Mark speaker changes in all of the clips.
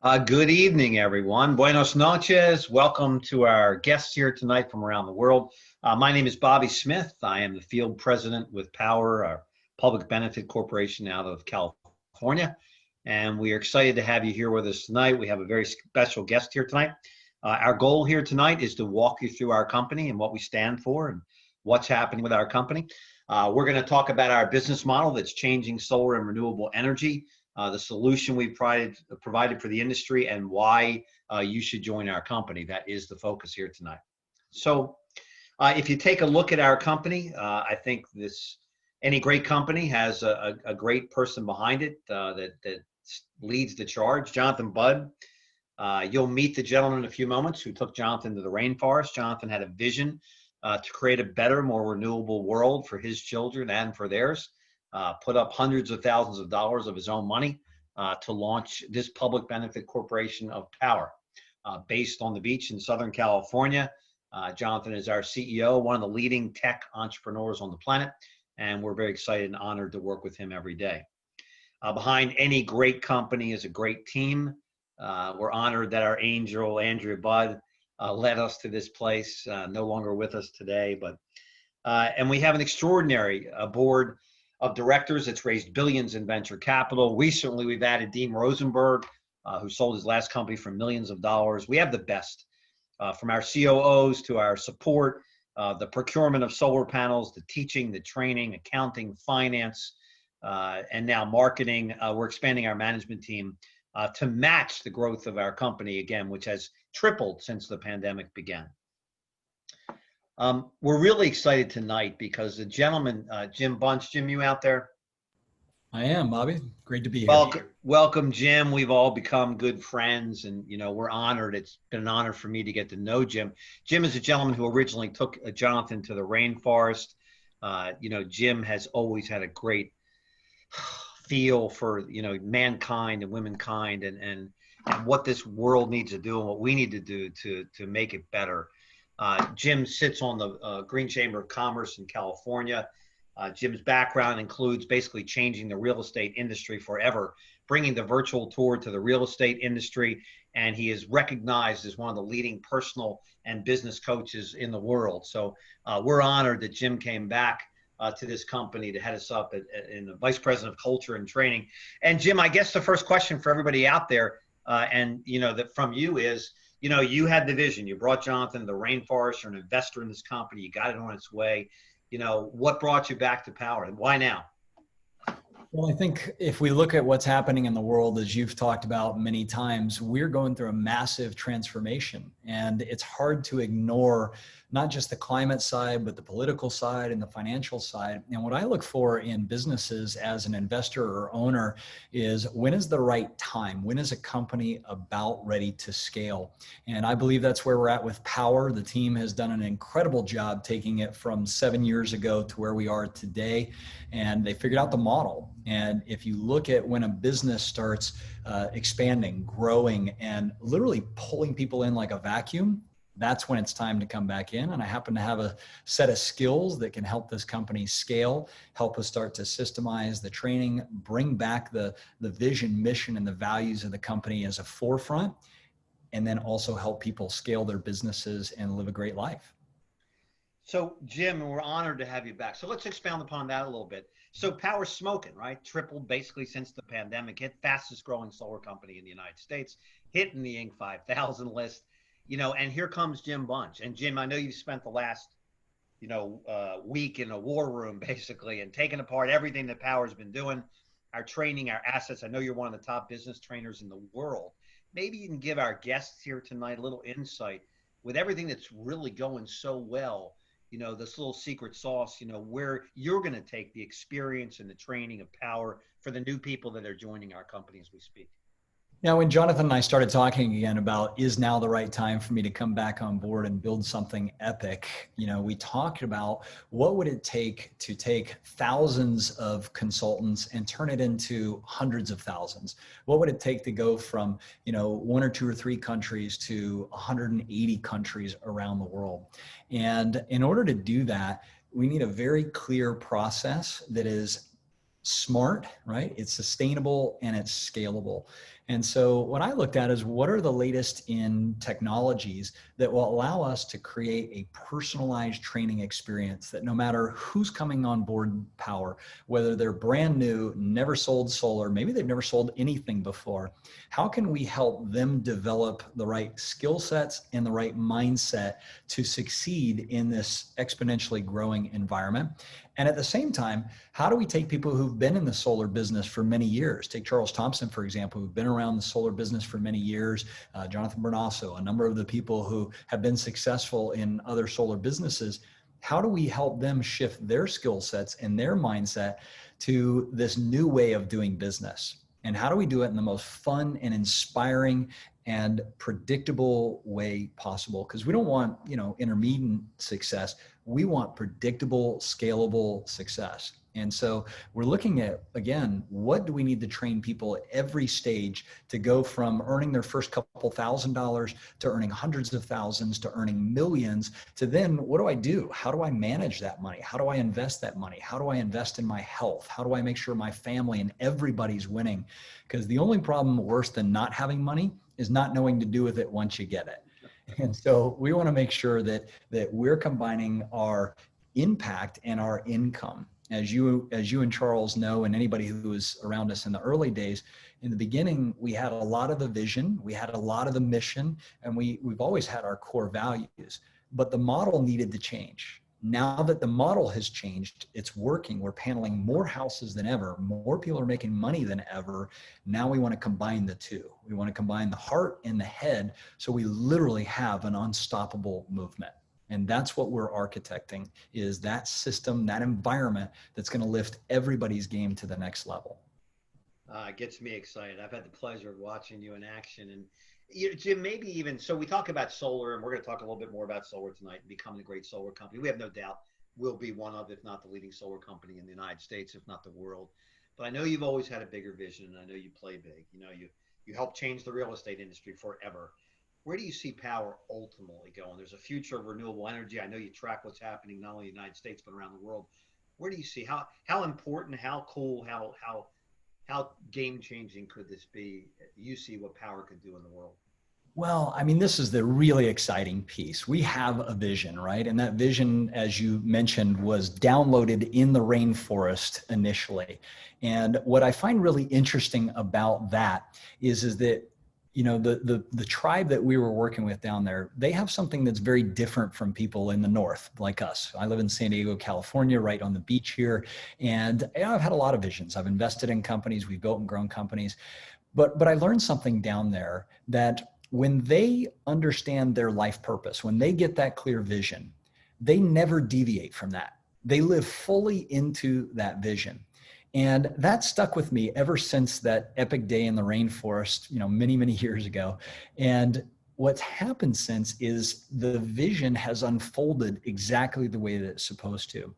Speaker 1: Good evening, everyone. Buenos noches. Welcome to our guests here tonight from around the world. My name is Bobby Smith. I am the field president with Powur, our public benefit corporation out of California. And we are excited to have you here with us tonight. We have a very special guest here tonight. Our goal here tonight is to walk you through our company and what we stand for and what's happening with our company. We're going to talk about our business model that's changing solar and renewable energy, the solution we've provided for the industry, and why you should join our company. That is the focus here tonight. So if you take a look at our company, I think any great company has a great person behind it that leads the charge. Jonathan Budd. You'll meet the gentleman in a few moments who took Jonathan to the rainforest. Jonathan had a vision to create a better, more renewable world for his children and for theirs. Put up hundreds of thousands of dollars of his own money to launch this public benefit corporation of Powur, based on the beach in Southern California. Jonathan is our CEO, one of the leading tech entrepreneurs on the planet, and we're very excited and honored to work with him every day. Behind any great company is a great team. We're honored that our angel, Andrea Budd, led us to this place, no longer with us today, and we have an extraordinary board of directors that's raised billions in venture capital. Recently, we've added Dean Rosenberg, who sold his last company for millions of dollars. We have the best, from our COOs to our support, the procurement of solar panels, the teaching, the training, accounting, finance, and now marketing. We're expanding our management team to match the growth of our company, again, which has tripled since the pandemic began. We're really excited tonight because the gentleman, Jim Bunch. Jim, you out there?
Speaker 2: I am, Bobby. Great to be here.
Speaker 1: Welcome, Jim. We've all become good friends, and we're honored. It's been an honor for me to get to know Jim. Jim is a gentleman who originally took Jonathan to the rainforest. Jim has always had a great feel for mankind and womankind and what this world needs to do and what we need to do to make it better. Jim sits on the Green Chamber of Commerce in California. Jim's background includes basically changing the real estate industry forever, bringing the virtual tour to the real estate industry, and he is recognized as one of the leading personal and business coaches in the world. So we're honored that Jim came back to this company to head us up in the Vice President of Culture and Training. And Jim, I guess the first question for everybody out there, that from you is, you had the vision. You brought Jonathan to the rainforest. You're an investor in this company. You got it on its way. What brought you back to Powur, and why now?
Speaker 2: Well, I think if we look at what's happening in the world, as you've talked about many times, we're going through a massive transformation, and it's hard to ignore not just the climate side, but the political side and the financial side. And what I look for in businesses as an investor or owner is, when is the right time? When is a company about ready to scale? And I believe that's where we're at with Powur. The team has done an incredible job taking it from 7 years ago to where we are today, and they figured out the model. And if you look at when a business starts expanding, growing, and literally pulling people in like a vacuum, that's when it's time to come back in. And I happen to have a set of skills that can help this company scale, help us start to systemize the training, bring back the vision, mission, and the values of the company as a forefront, and then also help people scale their businesses and live a great life.
Speaker 1: So Jim, we're honored to have you back. So let's expound upon that a little bit. So Powur's smoking, right? Tripled basically since the pandemic, hit fastest growing solar company in the United States, hitting the Inc. 5000 list, and here comes Jim Bunch. And Jim, I know you've spent the last, week in a war room basically, and taking apart everything that Powur's been doing, our training, our assets. I know you're one of the top business trainers in the world. Maybe you can give our guests here tonight a little insight with everything that's really going so well, this little secret sauce, where you're going to take the experience and the training of Powur for the new people that are joining our company as we speak.
Speaker 2: Now, when Jonathan and I started talking again about, is now the right time for me to come back on board and build something epic, we talked about what would it take to take thousands of consultants and turn it into hundreds of thousands? What would it take to go from, 1 or 2 or 3 countries to 180 countries around the world? And in order to do that, we need a very clear process that is smart, right? It's sustainable and it's scalable. And so what I looked at is what are the latest in technologies that will allow us to create a personalized training experience that no matter who's coming on board Powur, whether they're brand new, never sold solar, maybe they've never sold anything before, how can we help them develop the right skill sets and the right mindset to succeed in this exponentially growing environment? And at the same time, how do we take people who've been in the solar business for many years? Take Charles Thompson, for example, who've been around the solar business for many years, Jonathan Bernasso, a number of the people who have been successful in other solar businesses. How do we help them shift their skill sets and their mindset to this new way of doing business? And how do we do it in the most fun and inspiring and predictable way possible? Because we don't want, intermediate success. We want predictable, scalable success. And so we're looking at, again, what do we need to train people at every stage to go from earning their first couple $1,000s to earning hundreds of thousands to earning millions to then what do I do? How do I manage that money? How do I invest that money? How do I invest in my health? How do I make sure my family and everybody's winning? Because the only problem worse than not having money is not knowing to do with it once you get it. And so we want to make sure that we're combining our impact and our income. As you and Charles know, and anybody who was around us in the early days, in the beginning, we had a lot of the vision, we had a lot of the mission, and we've always had our core values, but the model needed to change. Now that the model has changed, it's working. We're paneling more houses than ever. More people are making money than ever. Now we want to combine the two. We want to combine the heart and the head so we literally have an unstoppable movement. And that's what we're architecting, is that system, that environment that's going to lift everybody's game to the next level.
Speaker 1: It gets me excited. I've had the pleasure of watching you in action. And Jim, maybe even, so we talk about solar, and we're going to talk a little bit more about solar tonight and becoming a great solar company. We have no doubt we'll be one of, if not the leading solar company in the United States, if not the world. But I know you've always had a bigger vision, and I know you play big. You helped change the real estate industry forever. Where do you see Powur ultimately going? There's a future of renewable energy. I know you track what's happening not only in the United States but around the world. Where do you see how important, how cool, how game changing could this be? You see what Powur could do in the world.
Speaker 2: Well, I mean, this is the really exciting piece. We have a vision, right? And that vision, as you mentioned, was downloaded in the rainforest initially. And what I find really interesting about that is that the tribe that we were working with down there, they have something that's very different from people in the north like us. I live in San Diego, California, right on the beach here. And I've had a lot of visions. I've invested in companies, we've built and grown companies. But I learned something down there that when they understand their life purpose, when they get that clear vision, they never deviate from that. They live fully into that vision. And that stuck with me ever since that epic day in the rainforest, many, many years ago. And what's happened since is the vision has unfolded exactly the way that it's supposed to.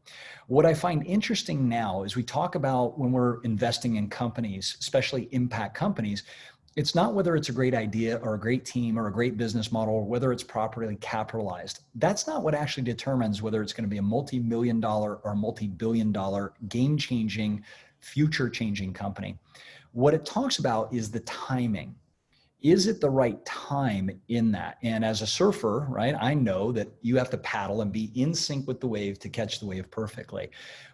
Speaker 2: What I find interesting now is we talk about when we're investing in companies, especially impact companies, it's not whether it's a great idea or a great team or a great business model or whether it's properly capitalized. That's not what actually determines whether it's going to be a multi-million-dollar or multi-billion-dollar game-changing, future-changing company. What it talks about is the timing. Is it the right time in that? And as a surfer, right, I know that you have to paddle and be in sync with the wave to catch the wave perfectly.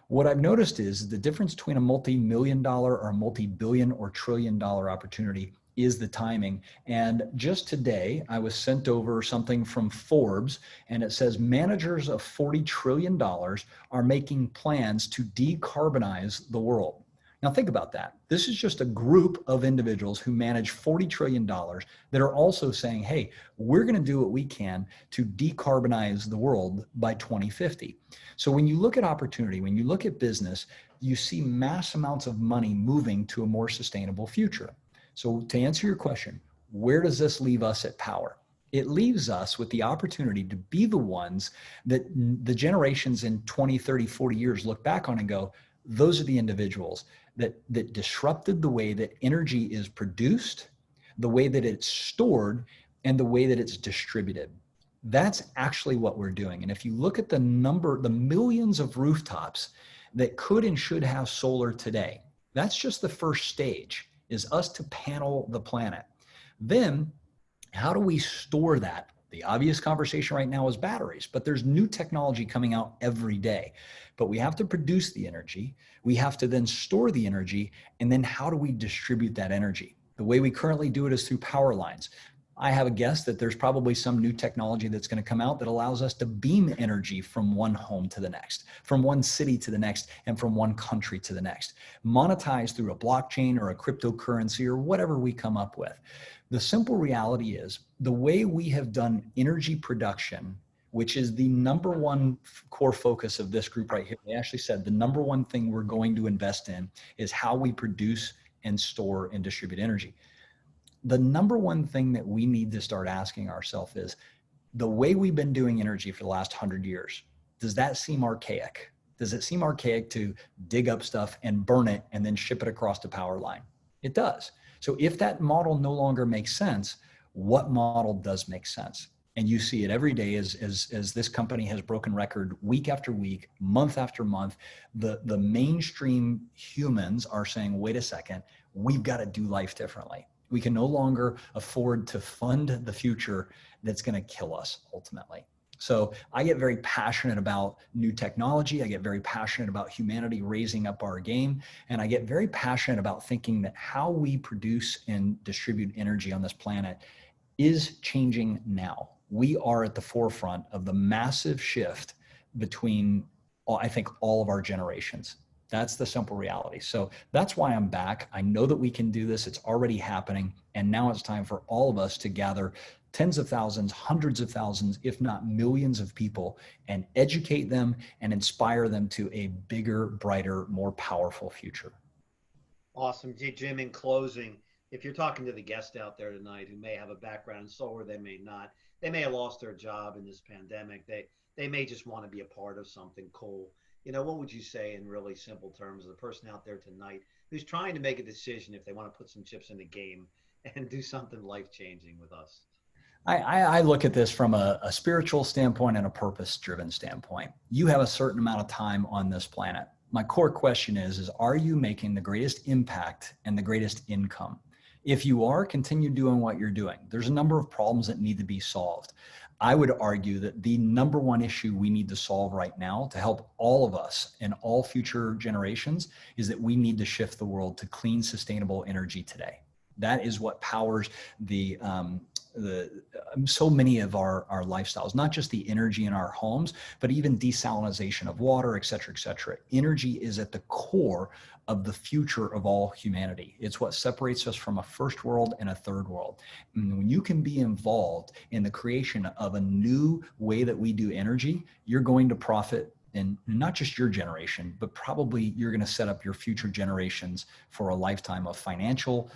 Speaker 2: What I've noticed is the difference between a multi-million-dollar or a multi-billion or trillion-dollar opportunity is the timing. And just today, I was sent over something from Forbes, and it says managers of $40 trillion are making plans to decarbonize the world. Now think about that. This is just a group of individuals who manage $40 trillion that are also saying, hey, we're going to do what we can to decarbonize the world by 2050. So when you look at opportunity, when you look at business, you see mass amounts of money moving to a more sustainable future. So to answer your question, where does this leave us at Powur? It leaves us with the opportunity to be the ones that the generations in 20, 30, 40 years look back on and go, those are the individuals that disrupted the way that energy is produced, the way that it's stored, and the way that it's distributed. That's actually what we're doing. And if you look at the millions of rooftops that could and should have solar today. That's just the first stage, is us to panel the planet. Then how do we store that? The obvious conversation right now is batteries, but there's new technology coming out every day. But we have to produce the energy. We have to then store the energy. And then how do we distribute that energy? The way we currently do it is through power lines. I have a guess that there's probably some new technology that's going to come out that allows us to beam energy from one home to the next, from one city to the next, and from one country to the next, monetized through a blockchain or a cryptocurrency or whatever we come up with. The simple reality is the way we have done energy production, which is the number one core focus of this group right here. They actually said the number one thing we're going to invest in is how we produce and store and distribute energy. The number one thing that we need to start asking ourselves is the way we've been doing energy for the last 100 years, does that seem archaic? Does it seem archaic to dig up stuff and burn it and then ship it across the power line? It does. So if that model no longer makes sense, what model does make sense? And you see it every day as this company has broken record week after week, month after month. The mainstream humans are saying, wait a second, we've got to do life differently. We can no longer afford to fund the future that's going to kill us ultimately. So I get very passionate about new technology. I get very passionate about humanity raising up our game. And I get very passionate about thinking that how we produce and distribute energy on this planet is changing now. We are at the forefront of the massive shift between, I think, all of our generations. That's the simple reality. So that's why I'm back. I know that we can do this. It's already happening. And now it's time for all of us to gather tens of thousands, hundreds of thousands, if not millions of people, and educate them and inspire them to a bigger, brighter, more powerful future.
Speaker 1: Awesome. Jim, in closing, if you're talking to the guest out there tonight who may have a background in solar, they may not. They may have lost their job in this pandemic. They may just want to be a part of something cool. What would you say in really simple terms, the person out there tonight who's trying to make a decision if they want to put some chips in the game and do something life-changing with us?
Speaker 2: I look at this from a spiritual standpoint and a purpose-driven standpoint. You have a certain amount of time on this planet. My core question is are you making the greatest impact and the greatest income? If you are, continue doing what you're doing. There's a number of problems that need to be solved. I would argue that the number one issue we need to solve right now to help all of us and all future generations is that we need to shift the world to clean, sustainable energy today. That is what powers so many of our lifestyles, not just the energy in our homes, but even desalination of water, et cetera, et cetera. Energy is at the core of the future of all humanity. It's what separates us from a first world and a third world. And when you can be involved in the creation of a new way that we do energy, you're going to profit, and not just your generation, but probably you're going to set up your future generations for a lifetime of financial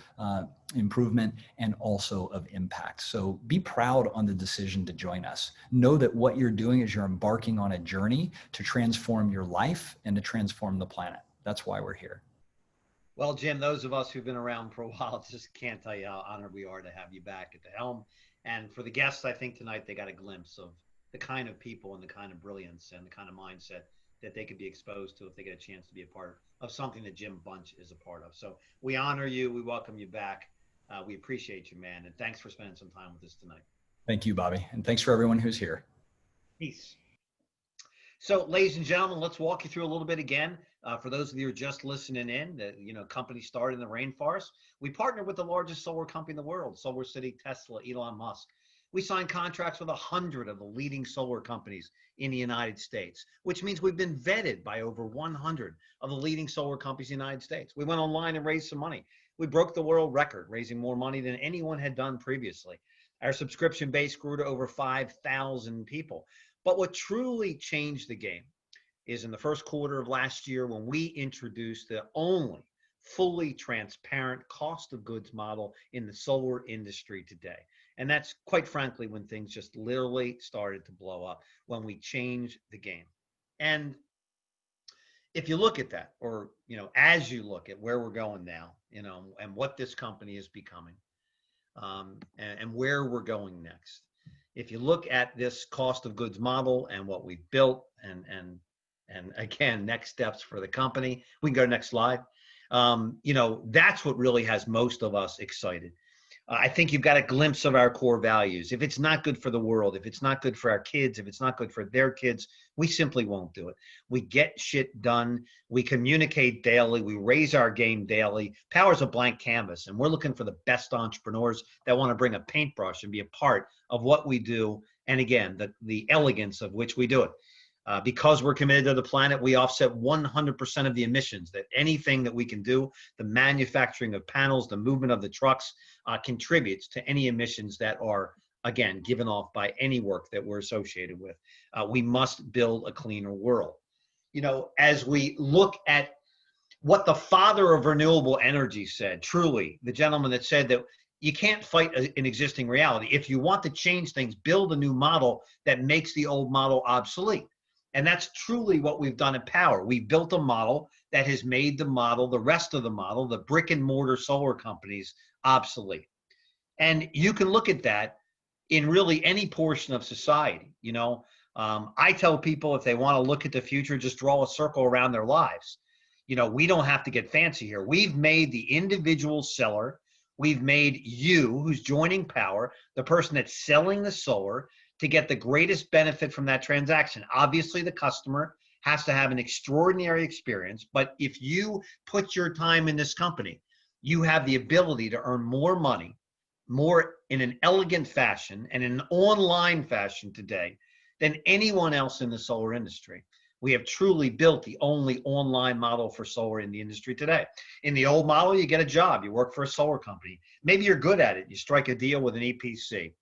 Speaker 2: improvement and also of impact. So be proud on the decision to join us. Know that what you're doing is you're embarking on a journey to transform your life and to transform the planet. That's why we're here.
Speaker 1: Well, Jim, those of us who've been around for a while just can't tell you how honored we are to have you back at the helm. And for the guests, I think tonight they got a glimpse of the kind of people and the kind of brilliance and the kind of mindset that they could be exposed to if they get a chance to be a part of something that Jim Bunch is a part of. So we honor you. We welcome you back. We appreciate you, man. And thanks for spending some time with us tonight.
Speaker 2: Thank you, Bobby. And thanks for everyone who's here.
Speaker 1: Peace. So, ladies and gentlemen, let's walk you through a little bit again. For those of you who are just listening in, the company started in the rainforest. We partnered with the largest solar company in the world, Solar City, Tesla, Elon Musk. We signed contracts with 100 of the leading solar companies in the United States, which means we've been vetted by over 100 of the leading solar companies in the United States. We went online and raised some money. We broke the world record, raising more money than anyone had done previously. Our subscription base grew to over 5,000 people. But what truly changed the game is in the first quarter of last year when we introduced the only fully transparent cost of goods model in the solar industry today. And that's quite frankly when things just literally started to blow up, when we changed the game. And if you look at that, or as you look at where we're going now, and what this company is becoming, and where we're going next. If you look at this cost of goods model and what we've built and And again, next steps for the company. We can go to next slide. That's what really has most of us excited. I think you've got a glimpse of our core values. If it's not good for the world, if it's not good for our kids, if it's not good for their kids, we simply won't do it. We get shit done. We communicate daily. We raise our game daily. Powur's a blank canvas, and we're looking for the best entrepreneurs that want to bring a paintbrush and be a part of what we do. And again, the elegance of which we do it. Because we're committed to the planet, we offset 100% of the emissions. That anything that we can do, the manufacturing of panels, the movement of the trucks, contributes to any emissions that are, again, given off by any work that we're associated with. We must build a cleaner world. As we look at what the father of renewable energy said, truly, the gentleman that said that you can't fight an existing reality. If you want to change things, build a new model that makes the old model obsolete. And that's truly what we've done at Powur. We built a model that has made the rest of the model, the brick and mortar solar companies, obsolete. And you can look at that in really any portion of society. I tell people if they want to look at the future, just draw a circle around their lives. We don't have to get fancy here. We've made the individual seller. We've made you, who's joining Powur, the person that's selling the solar, to get the greatest benefit from that transaction. Obviously, the customer has to have an extraordinary experience, but if you put your time in this company, you have the ability to earn more money, more in an elegant fashion and in an online fashion today than anyone else in the solar industry. We have truly built the only online model for solar in the industry today. In the old model, you get a job, you work for a solar company. Maybe you're good at it, you strike a deal with an EPC.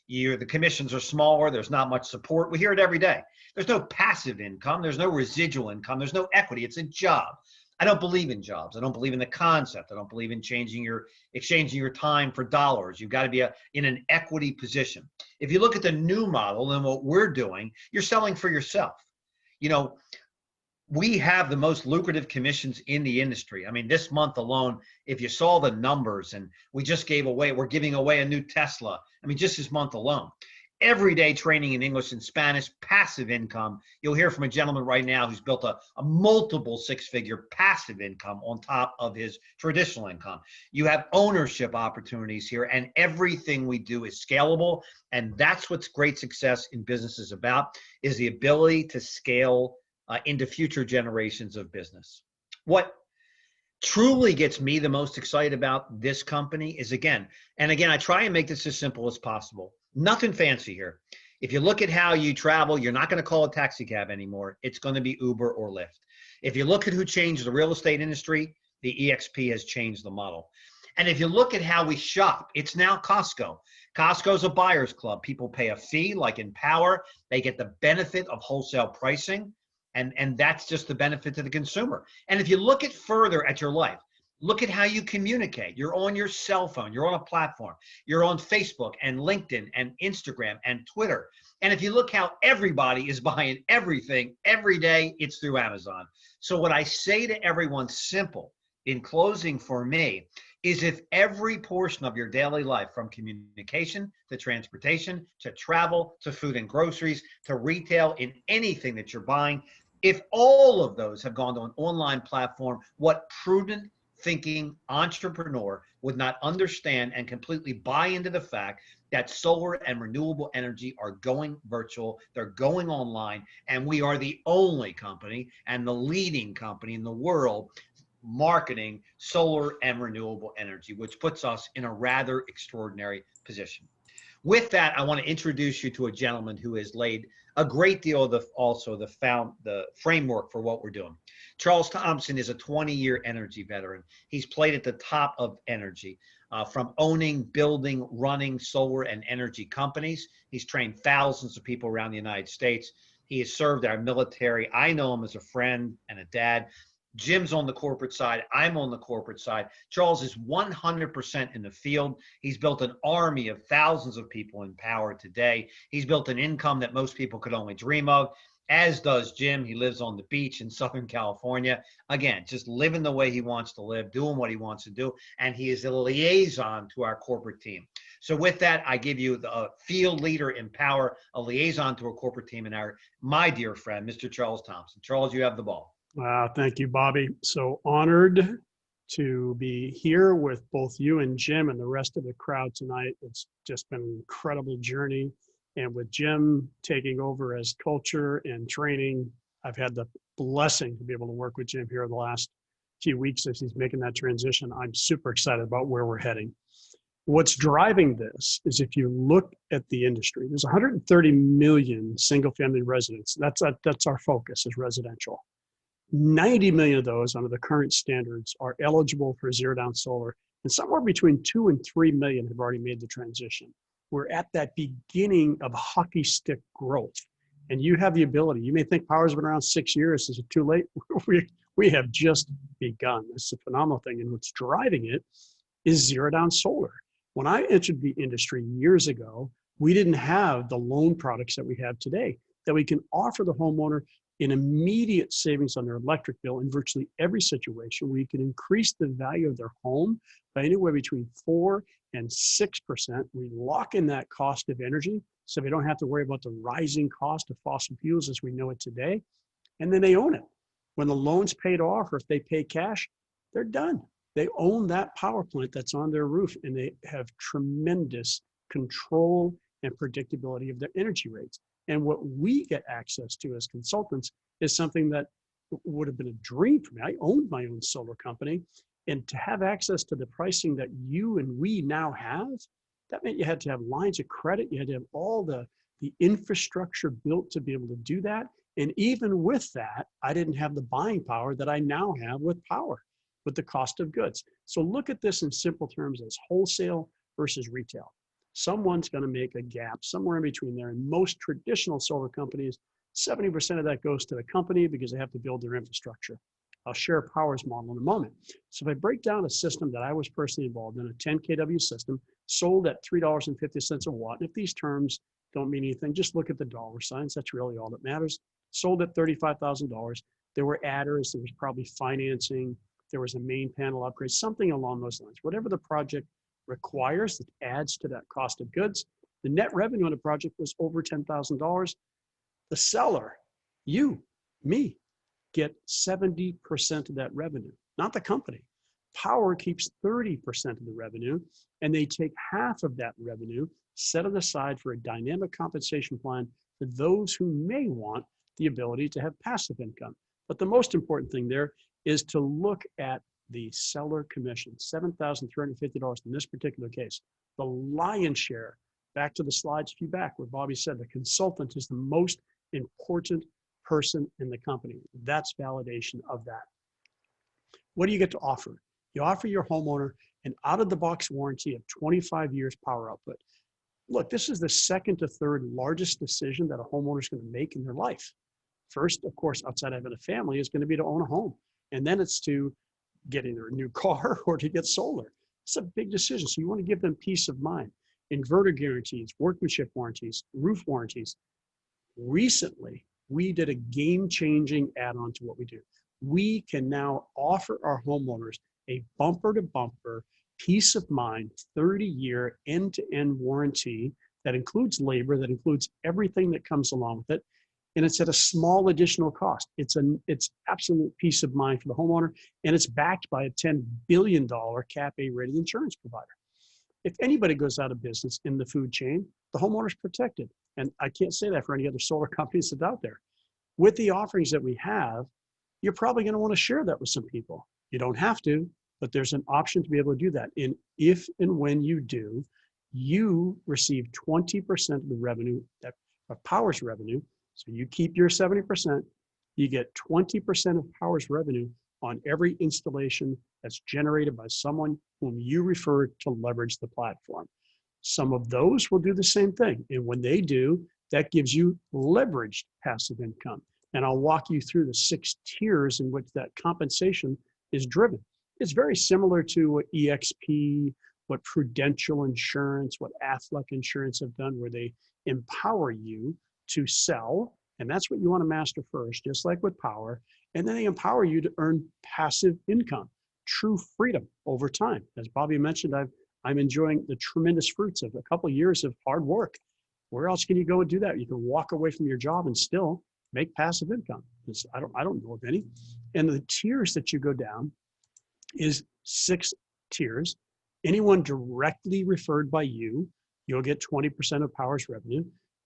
Speaker 1: The commissions are smaller, there's not much support. We hear it every day. There's no passive income, there's no residual income, there's no equity, it's a job. I don't believe in jobs. I don't believe in the concept. I don't believe in exchanging your time for dollars. You've got to be in an equity position. If you look at the new model and what we're doing, you're selling for yourself. We have the most lucrative commissions in the industry. I mean, this month alone, if you saw the numbers, and we're giving away a new Tesla. I mean, just this month alone. Everyday training in English and Spanish, passive income. You'll hear from a gentleman right now who's built a multiple six-figure passive income on top of his traditional income. You have ownership opportunities here, and everything we do is scalable. And that's what's great success in business is about, is the ability to scale into future generations of business. What truly gets me the most excited about this company is, again, I try and make this as simple as possible. Nothing fancy here. If you look at how you travel, you're not going to call a taxi cab anymore. It's going to be Uber or Lyft. If you look at who changed the real estate industry, the EXP has changed the model. And if you look at how we shop, it's now Costco. Costco's a buyer's club. People pay a fee, like in Powur. They get the benefit of wholesale pricing. And that's just the benefit to the consumer. And if you look at further at your life, look at how you communicate. You're on your cell phone. You're on a platform. You're on Facebook and LinkedIn and Instagram and Twitter. And if you look how everybody is buying everything every day, it's through Amazon. So what I say to everyone, simple, in closing for me, is if every portion of your daily life, from communication to transportation to travel to food and groceries to retail, in anything that you're buying, if all of those have gone to an online platform, what prudent thinking entrepreneur would not understand and completely buy into the fact that solar and renewable energy are going virtual, they're going online, and we are the only company and the leading company in the world marketing solar and renewable energy, which puts us in a rather extraordinary position. With that, I want to introduce you to a gentleman who has laid a great deal of the framework for what we're doing. Charles Thompson is a 20-year energy veteran. He's played at the top of energy, from owning, building, running solar and energy companies. He's trained thousands of people around the United States. He has served our military. I know him as a friend and a dad. Jim's on the corporate side. I'm on the corporate side. Charles is 100% in the field. He's built an army of thousands of people in Powur today. He's built an income that most people could only dream of, as does Jim. He lives on the beach in Southern California. Again, just living the way he wants to live, doing what he wants to do. And he is a liaison to our corporate team. So with that, I give you the field leader in Power, a liaison to a corporate team, and my dear friend, Mr. Charles Thompson. Charles, you have the ball.
Speaker 3: Thank you, Bobby. So honored to be here with both you and Jim and the rest of the crowd tonight. It's just been an incredible journey. And with Jim taking over as culture and training, I've had the blessing to be able to work with Jim here the last few weeks as he's making that transition. I'm super excited about where we're heading. What's driving this is if you look at the industry, there's 130 million single family residents. That's our focus is residential. 90 million of those under the current standards are eligible for zero down solar, and somewhere between 2 and 3 million have already made the transition. We're at that beginning of hockey stick growth, and you have the ability. You may think Power's been around 6 years. Is it too late? We have just begun. It's a phenomenal thing, and what's driving it is zero down solar. When I entered the industry years ago, we didn't have the loan products that we have today that we can offer the homeowner an immediate savings on their electric bill in virtually every situation, where you can increase the value of their home by anywhere between 4 and 6%. We lock in that cost of energy, so we don't have to worry about the rising cost of fossil fuels as we know it today. And then they own it. When the loan's paid off, or if they pay cash, they're done. They own that power plant that's on their roof, and they have tremendous control and predictability of their energy rates. And what we get access to as consultants is something that would have been a dream for me. I owned my own solar company, and to have access to the pricing that you and we now have, that meant you had to have lines of credit. You had to have all the infrastructure built to be able to do that. And even with that, I didn't have the buying power that I now have with Power, with the cost of goods. So look at this in simple terms as wholesale versus retail. Someone's going to make a gap somewhere in between there. And most traditional solar companies, 70% of that goes to the company because they have to build their infrastructure. I'll share Power's model in a moment. So if I break down a system that I was personally involved in, a 10 kW system, sold at $3.50 a watt. And if these terms don't mean anything, just look at the dollar signs. That's really all that matters. Sold at $35,000. There were adders. There was probably financing. There was a main panel upgrade, something along those lines. Whatever the project requires that adds to that cost of goods. The net revenue on the project was over $10,000. The seller, you, me, get 70% of that revenue, not the company. Power keeps 30% of the revenue, and they take half of that revenue, set it aside for a dynamic compensation plan for those who may want the ability to have passive income. But the most important thing there is to look at the seller commission, $7,350 in this particular case. The lion's share, back to the slides a few back where Bobby said the consultant is the most important person in the company. That's validation of that. What do you get to offer? You offer your homeowner an out-of-the-box warranty of 25 years power output. Look, this is the second to third largest decision that a homeowner is going to make in their life. First, of course, outside of having a family, is going to be to own a home. And then it's to get either a new car or to get solar. It's a big decision. So you want to give them peace of mind. Inverter guarantees, workmanship warranties, roof warranties. Recently, we did a game-changing add-on to what we do. We can now offer our homeowners a bumper-to-bumper, peace of mind, 30-year end-to-end warranty that includes labor, that includes everything that comes along with it. And it's at a small additional cost. It's absolute peace of mind for the homeowner, and it's backed by a $10 billion Cap A rated insurance provider. If anybody goes out of business in the food chain, the homeowner's protected. And I can't say that for any other solar companies that's out there. With the offerings that we have, you're probably going to want to share that with some people. You don't have to, but there's an option to be able to do that. And if and when you do, you receive 20% of the revenue, that of Power's revenue. So you keep your 70%, you get 20% of Power's revenue on every installation that's generated by someone whom you refer to leverage the platform. Some of those will do the same thing. And when they do, that gives you leveraged passive income. And I'll walk you through the 6 tiers in which that compensation is driven. It's very similar to what EXP, what Prudential Insurance, what Aflac Insurance have done, where they empower you to sell, and that's what you want to master first, just like with Power, and then they empower you to earn passive income, true freedom over time. As Bobby mentioned, I'm enjoying the tremendous fruits of a couple of years of hard work. Where else can you go and do that? You can walk away from your job and still make passive income. I don't know of any. And the tiers that you go down is 6 tiers. Anyone directly referred by you, you'll get 20% of Powur's revenue.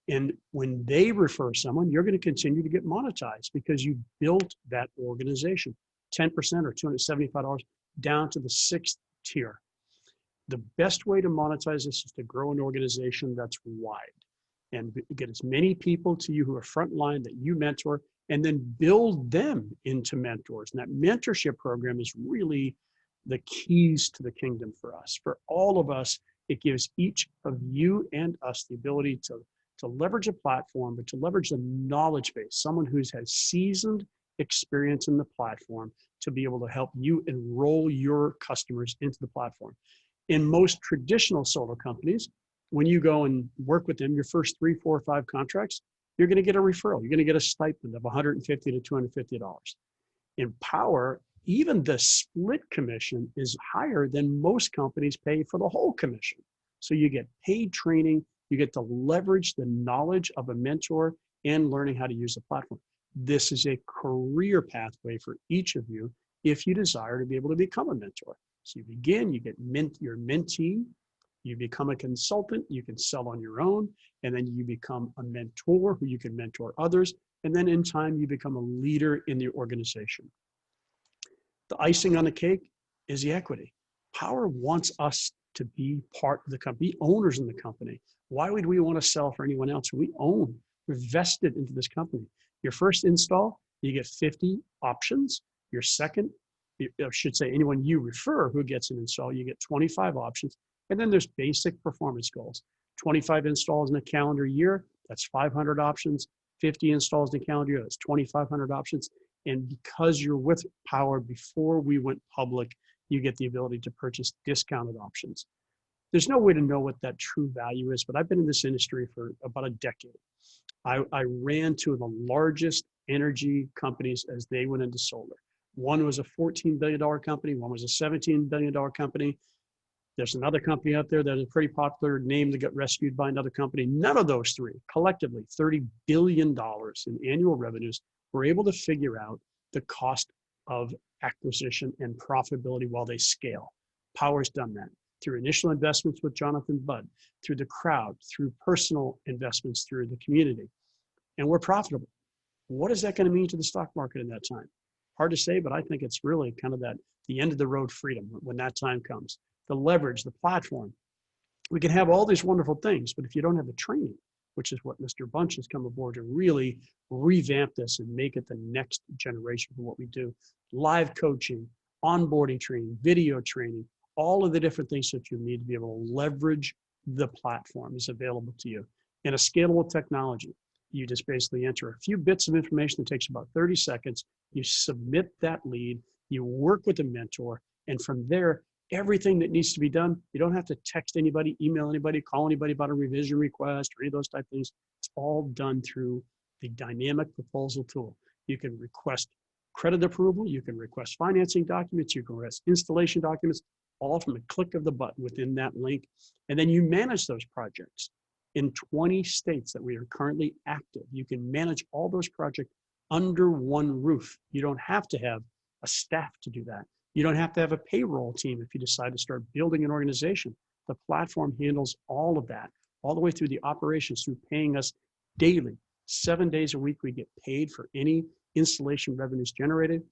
Speaker 3: And when they refer someone, you're going to continue to get monetized because you built that organization. 10% or $275 down to the 6th tier. The best way to monetize this is to grow an organization that's wide and get as many people to you who are frontline that you mentor, and then build them into mentors. And that mentorship program is really the keys to the kingdom for us. For all of us, it gives each of you and us the ability to leverage a platform, but to leverage a knowledge base, someone who's had seasoned experience in the platform to be able to help you enroll your customers into the platform. In most traditional solar companies, when you go and work with them, your first 3, 4, 5 contracts, you're going to get a referral. You're going to get a stipend of $150 to $250. In Powur, even the split commission is higher than most companies pay for the whole commission. So you get paid training, you get to leverage the knowledge of a mentor and learning how to use the platform. This is a career pathway for each of you if you desire to be able to become a mentor. So you begin, you get your mentee, you become a consultant, you can sell on your own, and then you become a mentor who you can mentor others. And then in time, you become a leader in the organization. The icing on the cake is the equity. Powur wants us to be part of the company, be owners in the company. Why would we want to sell for anyone else? We own, we're vested into this company. Your first install, you get 50 options. Your second, I should say anyone you refer who gets an install, you get 25 options. And then there's basic performance goals. 25 installs in a calendar year, that's 500 options. 50 installs in a calendar year, that's 2,500 options. And because you're with Powur before we went public, you get the ability to purchase discounted options. There's no way to know what that true value is, but I've been in this industry for about a decade. I ran 2 of the largest energy companies as they went into solar. One was a $14 billion company, one was a $17 billion company. There's another company out there that is a pretty popular name that got rescued by another company. None of those 3, collectively $30 billion in annual revenues, were able to figure out the cost of acquisition and profitability while they scale. Powur's done that through initial investments with Jonathan Budd, through the crowd, through personal investments, through the community. And we're profitable. What is that going to mean to the stock market in that time? Hard to say, but I think it's really kind of the end of the road freedom when that time comes. The leverage, the platform. We can have all these wonderful things, but if you don't have the training, which is what Mr. Bunch has come aboard to really revamp this and make it the next generation for what we do. Live coaching, onboarding training, video training, all of the different things that you need to be able to leverage the platform is available to you. In a scalable technology, you just basically enter a few bits of information that takes about 30 seconds. You submit that lead, you work with a mentor, and from there, everything that needs to be done, you don't have to text anybody, email anybody, call anybody about a revision request or any of those type of things. It's all done through the dynamic proposal tool. You can request credit approval, you can request financing documents, you can request installation documents, all from a click of the button within that link. And then you manage those projects. In 20 states that we are currently active, you can manage all those projects under one roof. You don't have to have a staff to do that. You don't have to have a payroll team if you decide to start building an organization. The platform handles all of that, all the way through the operations, through paying us daily. 7 days a week, we get paid for any installation revenues generated.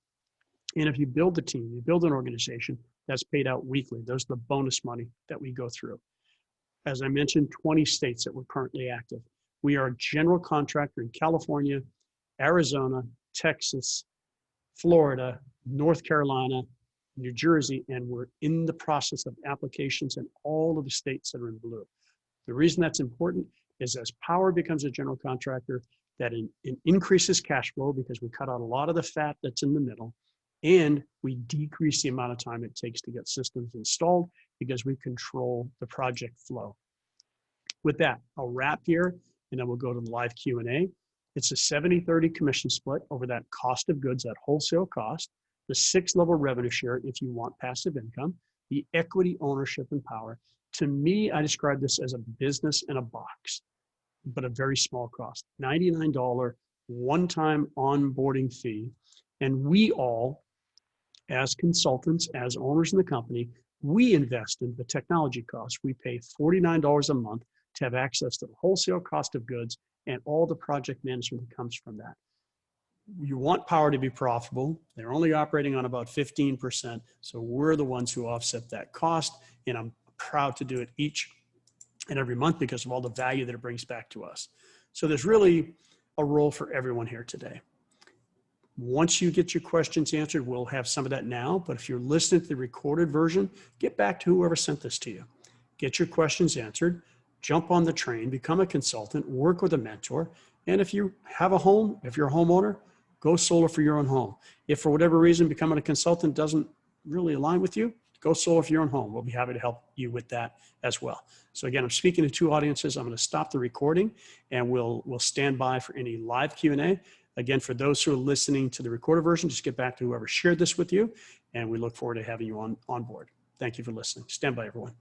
Speaker 3: And if you build the team, you build an organization, that's paid out weekly. Those are the bonus money that we go through. As I mentioned, 20 states that we're currently active. We are a general contractor in California, Arizona, Texas, Florida, North Carolina, New Jersey, and we're in the process of applications in all of the states that are in blue. The reason that's important is as Powur becomes a general contractor, that it increases cash flow because we cut out a lot of the fat that's in the middle, and we decrease the amount of time it takes to get systems installed because we control the project flow. With that, I'll wrap here, and then we'll go to the live Q&A. It's a 70-30 commission split over that cost of goods at wholesale cost, the 6-level revenue share if you want passive income, the equity ownership in Powur, To me, I describe this as a business in a box, but a very small cost, $99 one-time onboarding fee. And we all, as consultants, as owners in the company, we invest in the technology costs. We pay $49 a month to have access to the wholesale cost of goods and all the project management that comes from that. You want Powur to be profitable. They're only operating on about 15%. So we're the ones who offset that cost. And I'm proud to do it each and every month because of all the value that it brings back to us. So there's really a role for everyone here today. Once you get your questions answered, we'll have some of that now. But if you're listening to the recorded version, get back to whoever sent this to you. Get your questions answered, jump on the train, become a consultant, work with a mentor. And if you have a home, if you're a homeowner, go solar for your own home. If for whatever reason becoming a consultant doesn't really align with you, go solar for your own home. We'll be happy to help you with that as well. So again, I'm speaking to two audiences. I'm going to stop the recording and we'll stand by for any live Q&A. Again, for those who are listening to the recorded version, just get back to whoever shared this with you. And we look forward to having you on board. Thank you for listening. Stand by, everyone.